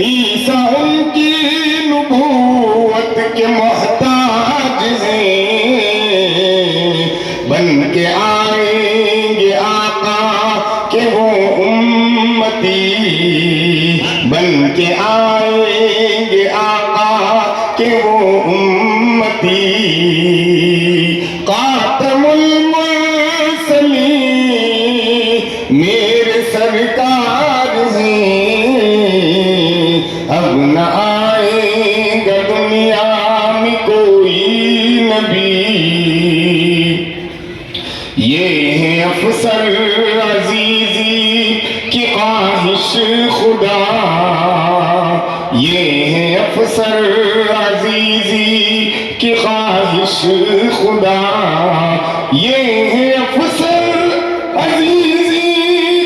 ईसा उनकी नबूवत के मोहताज हैं, बन के आएंगे आका के वो उम्मती, बन के आएंगे आका के वो उम्मती। कातमुल मुरसलीन मेरे सरकार हैं, अब न आएगा दुनिया में कोई नबी। ये है अफसर अजीजी की ख्वाहिश खुदा, ये है अफसर अजीजी की ख्वाहिश खुदा, ये है अफसर अजीजी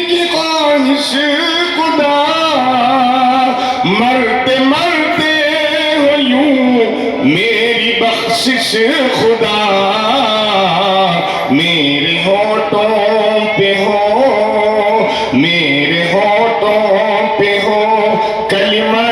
की ख्वाहिश खुदा। मरते मरते हो यूं मेरी बख्शिश खुदा, मेरे होठों पे हो, मेरे होठों पे हो कलिमा